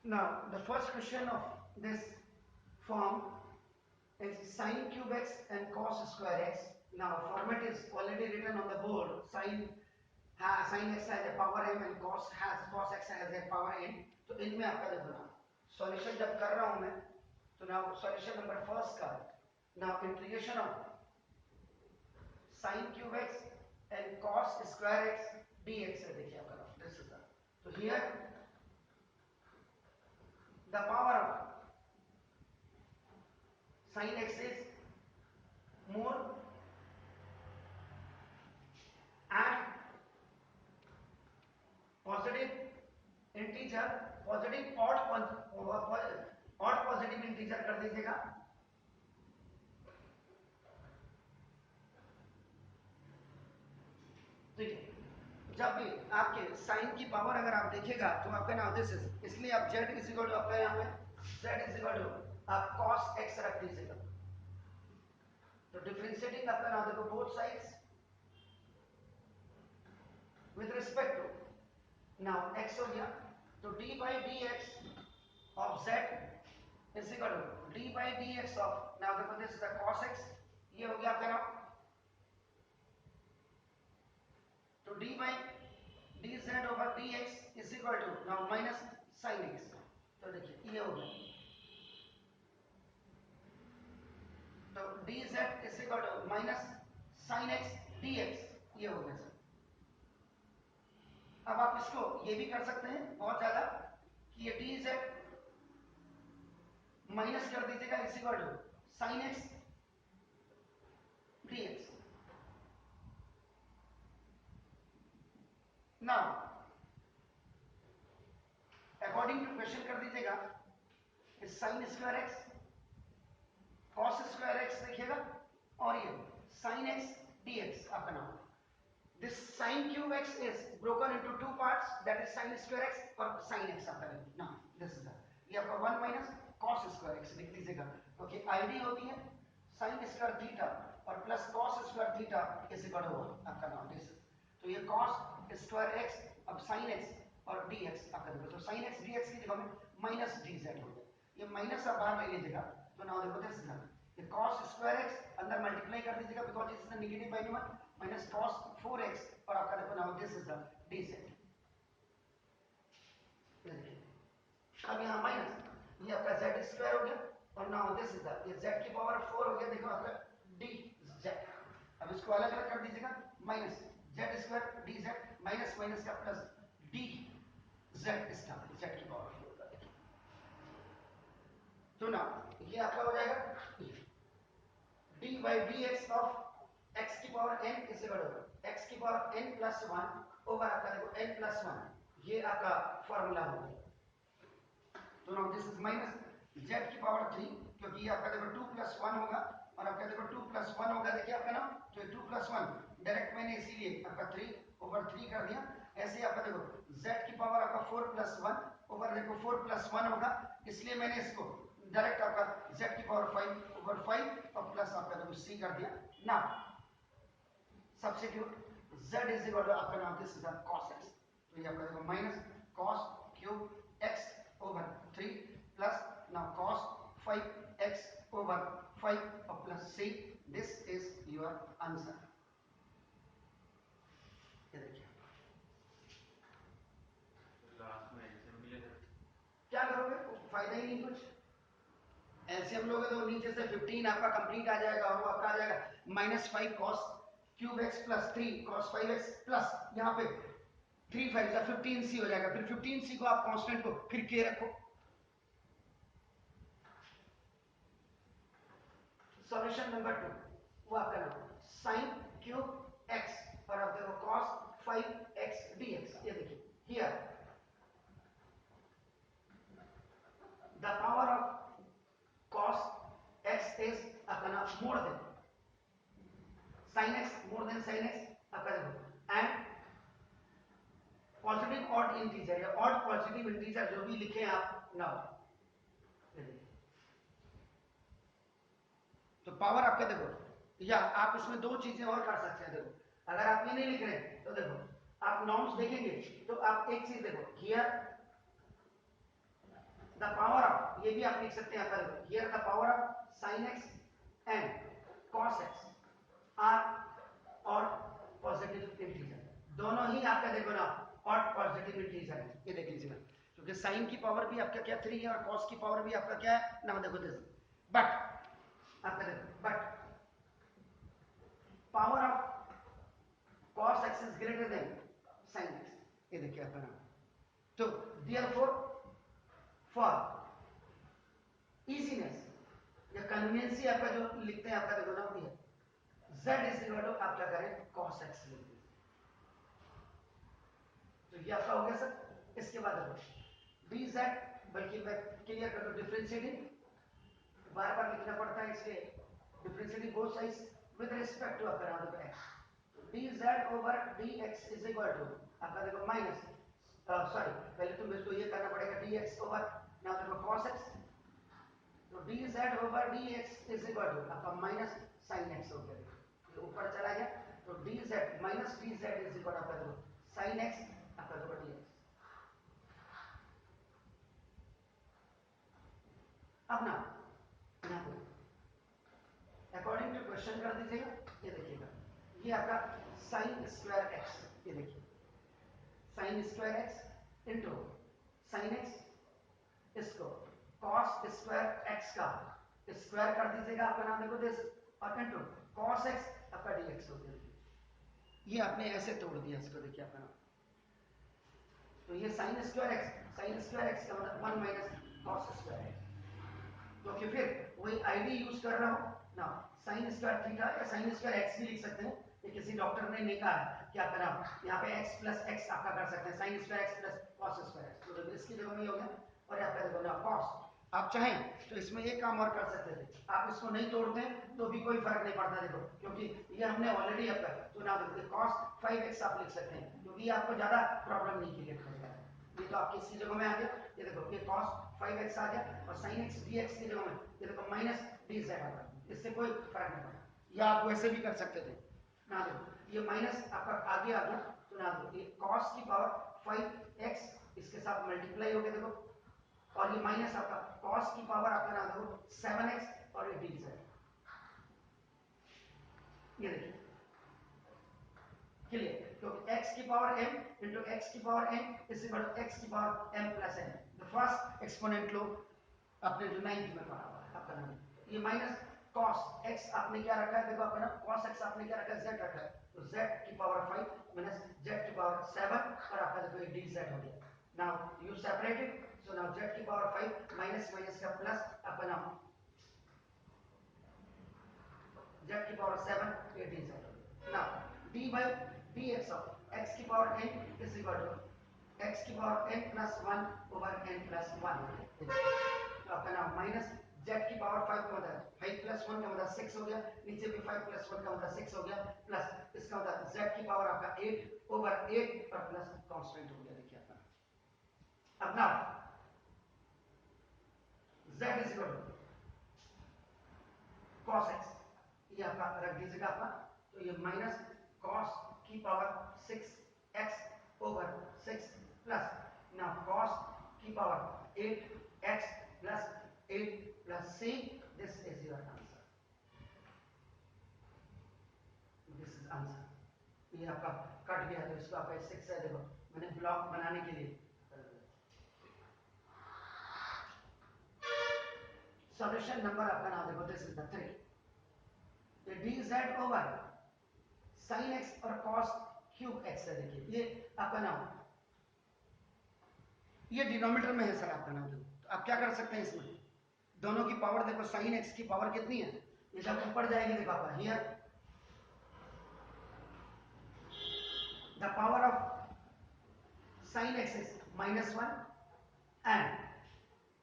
Now, the first question of this form is sin cube x and cos square x. Now, format is already written on the board. Sin x has a power m and cos x has a power n. तो इनमें आपका देखो ना solution जब कर रहा हूं मैं तो ना सॉल्यूशन नंबर फर्स्ट का ना integration of sin cube x and cos square x dx है देखिए आपका दिस इज तो here the power of sin x is more and positive integer positive odd positive integer कर दीजिएगा ठीक है जब भी आपके साइन की पावर अगर आप देखिएगा तो आपका ना दिस इज इसलिए आप z इज इक्वल टू आपका यहां पे z इज इक्वल टू आप cos x रख दीजिएगा तो डिफरेंशिएटिंग आपका ना देखो both sides with respect to now x हो गया तो d by dx of z is equal to d by dx of now देखो this is the cos x ये हो गया आपका ना तो d by dz over dx is equal to now minus sin x तो देखिए ये हो गया तो dz is equal to minus sin x dx ये हो गया सर अब आप इसको ये भी कर सकते हैं बहुत ज्यादा कि ये dz माइनस कर दीजिएगा इस equal to sin x dx now according to question कर दीजिएगा sin square x cos square x देखिएगा और ये sin x dx आपका नाम this sin cube x is broken into two parts that is sin square x और sin x आपका now this is ये आपका 1 minus cos square x लिख लीजिएगा क्योंकि आईडी होती है sin स्क्वायर थीटा और plus cos square theta is equal to 1 आपका नाम दिस तो ये cos स्क्वायर x अब sin x और dx आपका देखो तो sin x dx की जगह में माइनस dz हो गया ये माइनस आप बाहर ले लीजिएगा तो नाउ देखो दिस इज ये cos स्क्वायर x अंदर मल्टीप्लाई कर दीजिएगा because this is a negative by one minus cos 4x और आपका देखो now this is the dz अब यहां माइनस ये आपका z स्क्वायर हो गया और नाउ दिस इज द ये z की पावर 4 हो गया देखो आपका dz अब इसको अलग अलग कर दीजिएगा minus z square dz minus minus का प्लस dz स्टार z की पावर 4 का तो ना ये आपका हो जाएगा d by dx of x की power n is equal to x की पावर n plus 1 ओवर आपका देखो n plus 1 ये आपका फार्मूला हो गया तो now this is minus z की पावर 3 क्योंकि ये आपका देखो 2 plus 1 होगा और आपका देखो 2 plus 1 होगा देखिए आपका ना तो 2 plus 1 डायरेक्ट मैंने इसीलिए आपका 3 ओवर 3 कर दिया ऐसे आपका देखो z की पावर आपका 4 plus 1 ओवर देखो 4 plus 1 होगा इसलिए मैंने इसको डायरेक्ट आपका z की पावर 5 ओवर 5 और प्लस आपका देखो c कर दिया ना substitute z is equal to आपका नाम दिस इज cos x तो ये आपका देखो minus cos cube x over 3 plus now cos 5x over 5 और plus c this is your answer ये देखिए लास्ट में एलसीएम भी ले क्या करोगे फायदा ही नहीं कुछ एलसीएम लोगे तो नीचे से 15 आपका कंप्लीट आ जाएगा और वो आपका आ जाएगा -5 cos cube x plus 3 cos 5x plus यहाँ पे 3 5 का 15c हो जाएगा फिर 15c को आप कांस्टेंट को फिर k रखो सॉल्यूशन नंबर 2 वो आपका नाम sin क्यूब x और आप देखो cos 5x dx ये देखिए here the power of cos x is अपना more than sin x more than sin x आपका देखो and पॉजिटिव ऑड इंटीजर या ऑड पॉजिटिव इंटीजर जो भी लिखे आप नाउ तो पावर आपका देखो या आप इसमें दो चीजें और कर सकते हैं देखो अगर आप ये नहीं लिख रहे तो देखो आप नॉर्म्स देखेंगे तो आप एक चीज देखो हियर द पावर ऑफ, ये भी आप लिख सकते हैं यहाँ पर, here the power of sine X and cos X are और पॉजिटिव इंटीजर, दोनों ही आपका देखो ना और पॉजिटिव इंटीजर है। ये देख लीजिएगा, क्योंकि साइन की पावर भी आपका क्या 3 है और कॉस की पावर भी आपका क्या है ना, देखो दिस, बट आपका देखो but power of cos x is greater than sin x, ये देखिए आपका नाम। तो therefore for easiness या कन्वीनियंसी आपका जो लिखते हैं आपका देखो ना, ये z is equal to आप क्या करें cos x लिख दीजिए। तो ये आपका हो गया सर। इसके बाद देखो dz, बल्कि मैं क्लियर कर दूं, डिफरेंशिएटिंग बार बार लिखना पड़ता है इसलिए differentiating both sides with respect to आपका नाम x, dz over dx is equal to आपका देखो माइनस, सॉरी पहले तो इसको ये करना पड़ेगा dx ओवर ना देखो cos x, तो dz over dx is equal to आपका माइनस sin x हो गया, ये ऊपर चला गया, तो dz minus dz is equal to आपका देखो sin x आपका देखो dx। अब ना अकॉर्डिंग टू क्वेश्चन कर दीजिएगा, ये देखिएगा ये आपका साइन स्क्वायर एक्स, ये देखिए sine square x into sine x, इसको कॉस स्क्वायर एक्स का स्क्वायर कर दीजिएगा आपका नाम देखो दिस, और इंटू कॉस एक्स आपका डीएक्स हो गया। ये आपने ऐसे तोड़ दिया इसको, देखिए आपका नाम, तो ये साइन स्क्वायर एक्स का मतलब 1 माइनस कॉस स्क्वायर एक्स, क्योंकि फिर वही आईडी यूज कर रहा हूं ना, साइन स्क्वायर थीटा या साइन स्क्वायर एक्स भी लिख सकते हैं, ये किसी डॉक्टर ने नहीं कहा है क्या करा, यहाँ पे x प्लस एक्स आपका कर सकते हैं, sine square x plus cos square x, तो इसकी जगह में हो गया, और यहाँ पे देखो ना कॉस, आप चाहें तो इसमें एक काम और कर सकते थे, आप इसको नहीं तोड़ते तो भी कोई फर्क नहीं पड़ता देखो, क्योंकि ये हमने ऑलरेडी अब तक तो ना देखो कॉस 5x आप लिख सकते हैं, क्योंकि ये आपको ज्यादा प्रॉब्लम नहीं क्रिएट करेगा, ये तो आपकी इसी जगह में आ गया, ये देखो ये cos 5x आ गया, और sin x dx की जगह में ये देखो माइनस dz आ गया, इससे कोई फर्क नहीं पड़ा, या आप वैसे भी कर सकते थे ना, देखो ये माइनस आपका आगे आ गया, तो ना देखो ये cos की पावर 5x इसके साथ मल्टीप्लाई हो गया देखो, और ये माइनस आपका cos की पावर आपका ना देखो 7x और ये dz, ये देखिए क्लियर, तो x की पावर m into x की power n is equal to x की power m plus n, the first exponent लो आपने जो 9th में पढ़ा हुआ है आपका नाम, ये माइनस cos x आपने क्या रखा है देखो आपका नाम, cos x आपने क्या रखा है z रखा है, तो z की पावर 5 माइनस z की पावर 7 और आपका देखो ये dz हो गया, now you separate it, so now z की पावर 5 माइनस माइनस का प्लस आपका नाम z की पावर 7 ये dz, now d by dx of x की power n is equal to x की power n plus 1 over n plus 1, तो आपका नाम माइनस z की पावर 5 का मतलब 5 plus 1 का मतलब 6 हो गया, नीचे भी 5 plus 1 का मतलब 6 हो गया, प्लस इसका मतलब z की पावर आपका 8 over 8 और प्लस कांस्टेंट हो गया, देखिए आपका। अब now z is equal to cos x, ये आपका रख दीजिएगा आपका, तो ये माइनस cos की power 6x over 6 plus now cos की power 8x plus 8 plus c, this is your answer, this is answer, ये आपका कट गया, तो इसको आपका 6 है देखो मैंने ब्लॉक बनाने के लिए, सॉल्यूशन नंबर आपका नाम देखो दिस इज द 3, ये dz ओवर sin x और cos क्यूब x है, देखिए ये आपका नाम, ये डिनोमिनेटर में है सर आपका नाम, तो आप क्या कर सकते हैं इसमें, दोनों की पावर देखो, sin x की पावर कितनी है, ये जब ऊपर जाएगी देखो आपका here the power of sin x is -1 and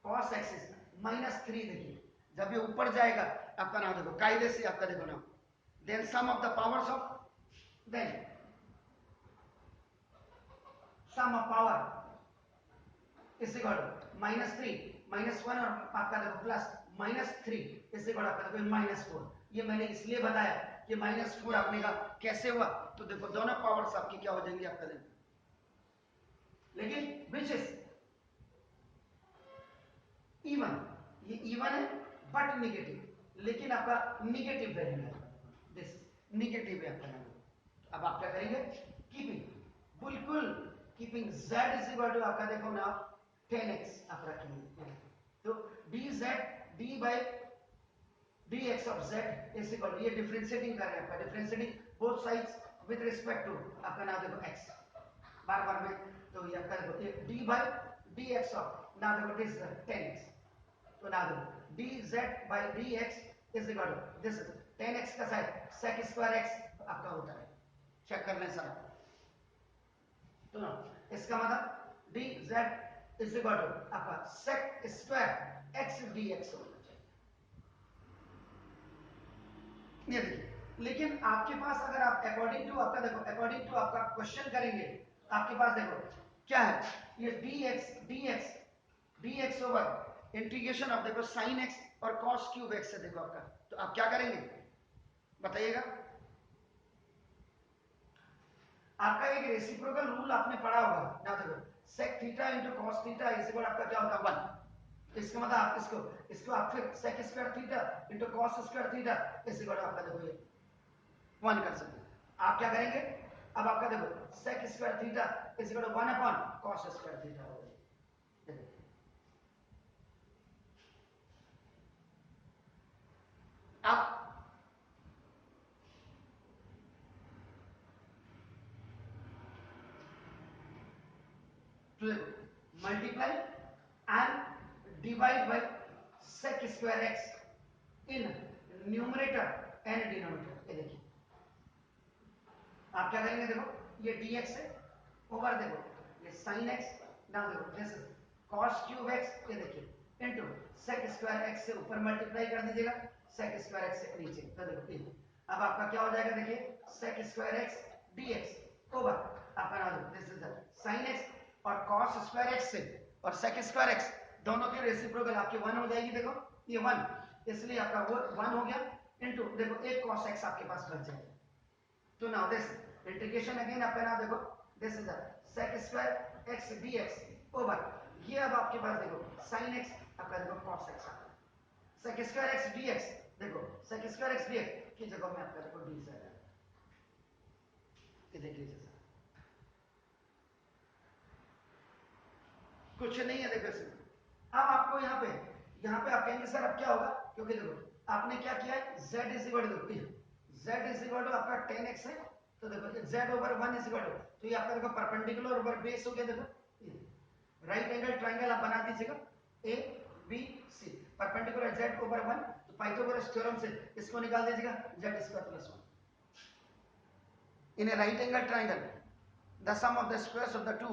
cos x is -3, देखिए जब ये ऊपर जाएगा आपका नाम देखो कायदे से आपका देखो नाम, then sum of the powers of, then sum of power is equal to -3 -1 और आपका देखो प्लस -3 इस इक्वल आपका देखो -4, ये मैंने इसलिए बताया कि -4 आपने का कैसे हुआ, तो देखो दोनों पावर्स आपकी क्या हो जाएंगी आपका देखो, लेकिन विच इज ये इवन है बट निगेटिव, लेकिन आपका निगेटिव वैल्यू है, दिस निगेटिव है आपका नंबर। अब आप क्या करेंगे, कीपिंग बिल्कुल keeping z is equal to आपका देखो ना 10x आप रखेंगे, तो dz d by dx of z is equal to, ये डिफरेंशिएटिंग कर रहे हैं आपका, differentiating both sides with respect to आपका नाम देखो x बार बार में, तो ये आपका देखो ये d बाई dx ऑफ नाम देखो दिस 10x, तो ना देखो dz by dx is equal to this 10x का साइड sec स्क्वायर x आपका होता है, चेक कर लें सारा। तो ना इसका मतलब dz इज इक्वल टू आपका sec स्क्वायर x dx होना चाहिए, ये देखिए। लेकिन आपके पास अगर आप अकॉर्डिंग टू आपका देखो, अकॉर्डिंग टू आपका क्वेश्चन करेंगे, आपके पास देखो क्या है, ये dx ओवर इंटीग्रेशन ऑफ देखो sin x और cos क्यूब x है देखो आपका, तो आप क्या करेंगे बताइएगा। आपका एक रेसिप्रोकल रूल आपने पढ़ा होगा ना, देखो sec theta into cos theta is equal आपका क्या होता है 1, इसका मतलब आप इसको आप फिर sec square theta into cos square theta is equal आपका देखो ये 1 कर सकते हैं। आप क्या करेंगे, अब आपका देखो sec square theta is equal to 1 upon cos square theta हो गया, अब तो देखो multiply and divide by sec square x in numerator and denominator, ये देखिए आप क्या करेंगे, देखो ये dx है ओवर देखो ये sin x, नाउ देखो this is cos cube x, ये देखिए इनटू sec स्क्वायर x से ऊपर मल्टीप्लाई कर दीजिएगा, sec स्क्वायर x से नीचे, तो देखो ये अब आपका क्या हो जाएगा, देखिए sec square x dx over आपका now this is sin x और cos स्क्वायर x से और sec स्क्वायर x दोनों के रेसिप्रोकल आपके 1 हो जाएगी, देखो ये 1, इसलिए आपका वो 1 हो गया इनटू देखो एक cos x आपके पास बच जाएगा। तो नाउ दिस इंटीग्रेशन अगेन आपका नाम देखो this is sec square x dx over ये अब आपके पास देखो sin x आपका देखो cos x आ गया, sec स्क्वायर x dx देखो sec स्क्वायर x dx की जगह में आपका देखो dz है, ये देख लीजिए सर कुछ नहीं है देखो इसमें। अब आपको यहाँ पे आप कहेंगे सर अब क्या होगा, क्योंकि देखो आपने क्या किया है z is equal to z is equal to आपका 10x है, तो देखो z over 1 is equal to, तो ये आपका देखो परपेंडिकुलर ओवर बेस हो गया, देखो राइट एंगल ट्रायंगल आप बना दीजिएगा A B C, perpendicular z over 1, तो पाइथागोरस थ्योरम से इसको निकाल दीजिएगा z square plus 1 in a right angle triangle the sum of the squares of the two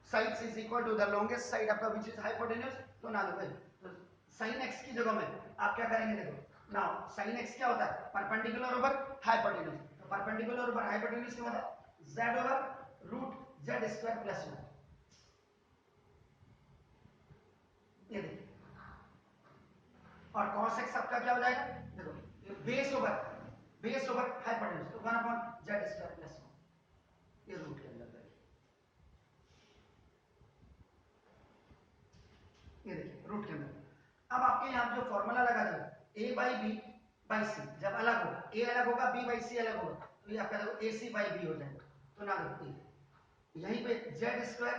sides is equal to the longest side आपका which is hypotenuse, तो ना देखो तो sin x की जगह में आप क्या करेंगे, देखो नाउ sin x क्या होता है परपेंडिकुलर ओवर हाइपोटेन्यूज, तो परपेंडिकुलर ओवर हाइपोटेन्यूज का मतलब z over root z square plus 1, ये देखिए और cos x आपका क्या हो जाएगा, देखो बेस ओवर हाइपोटेन्यूज, तो 1 अपॉन z स्क्वायर प्लस 1, ये रूट के अंदर ये देखिए रूट के अंदर। अब आपके यहाँ जो फॉर्मूला लगा था a बाई बी बाई सी, जब अलग होगा a अलग होगा b बाई सी अलग होगा, तो ये आपका देखो ac बाई b हो जाएगा, तो ना देखो यहीं पे z square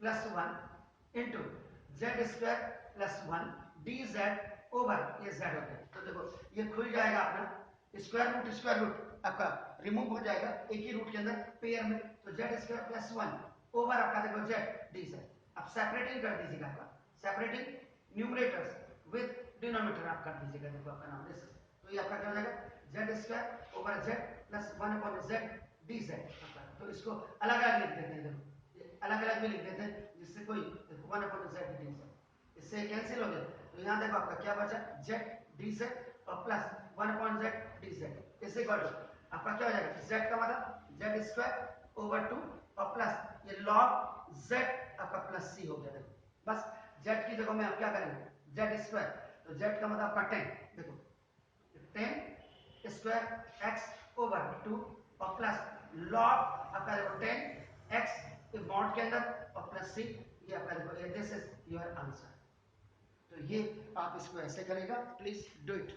plus 1 into Z square plus 1 dz over ये z हो गया, तो देखो ये खुल जाएगा अपना स्क्वायर रूट आपका रिमूव हो जाएगा एक ही रूट के अंदर पेयर में, तो z स्क्वायर प्लस 1 ओवर आपका देखो z dz, अब सेपरेटिंग कर दीजिएगा आपका, सेपरेटिंग न्यूमरेटर्स विद डिनोमिनेटर आप कर दीजिएगा, देखो आपका नाम दिस, तो ये आपका क्या हो जाएगा z square over z plus 1 upon z dz आपका, तो इसको अलग अलग लिख देते हैं, देखो अलग अलग भी लिख देते हैं जिससे कोई 1 अपॉन z dz इससे कैंसिल हो गया, तो यहाँ देखो आपका क्या बचा z dz और प्लस 1 अपॉन z dz, इससे इक्वल टू आपका क्या हो जाएगा z का मतलब z स्क्वायर ओवर 2 और प्लस ये log z आपका प्लस c हो गया, देखो बस z की जगह में आप क्या करेंगे z स्क्वायर, तो z का मतलब आपका 10, देखो 10 स्क्वायर x ओवर 2 और प्लस log आपका देखो 10 x बॉन्ड के अंदर और प्लस c, ये आपका देखो दिस इज योर आंसर। तो ये आप इसको ऐसे करेगा, प्लीज डू इट।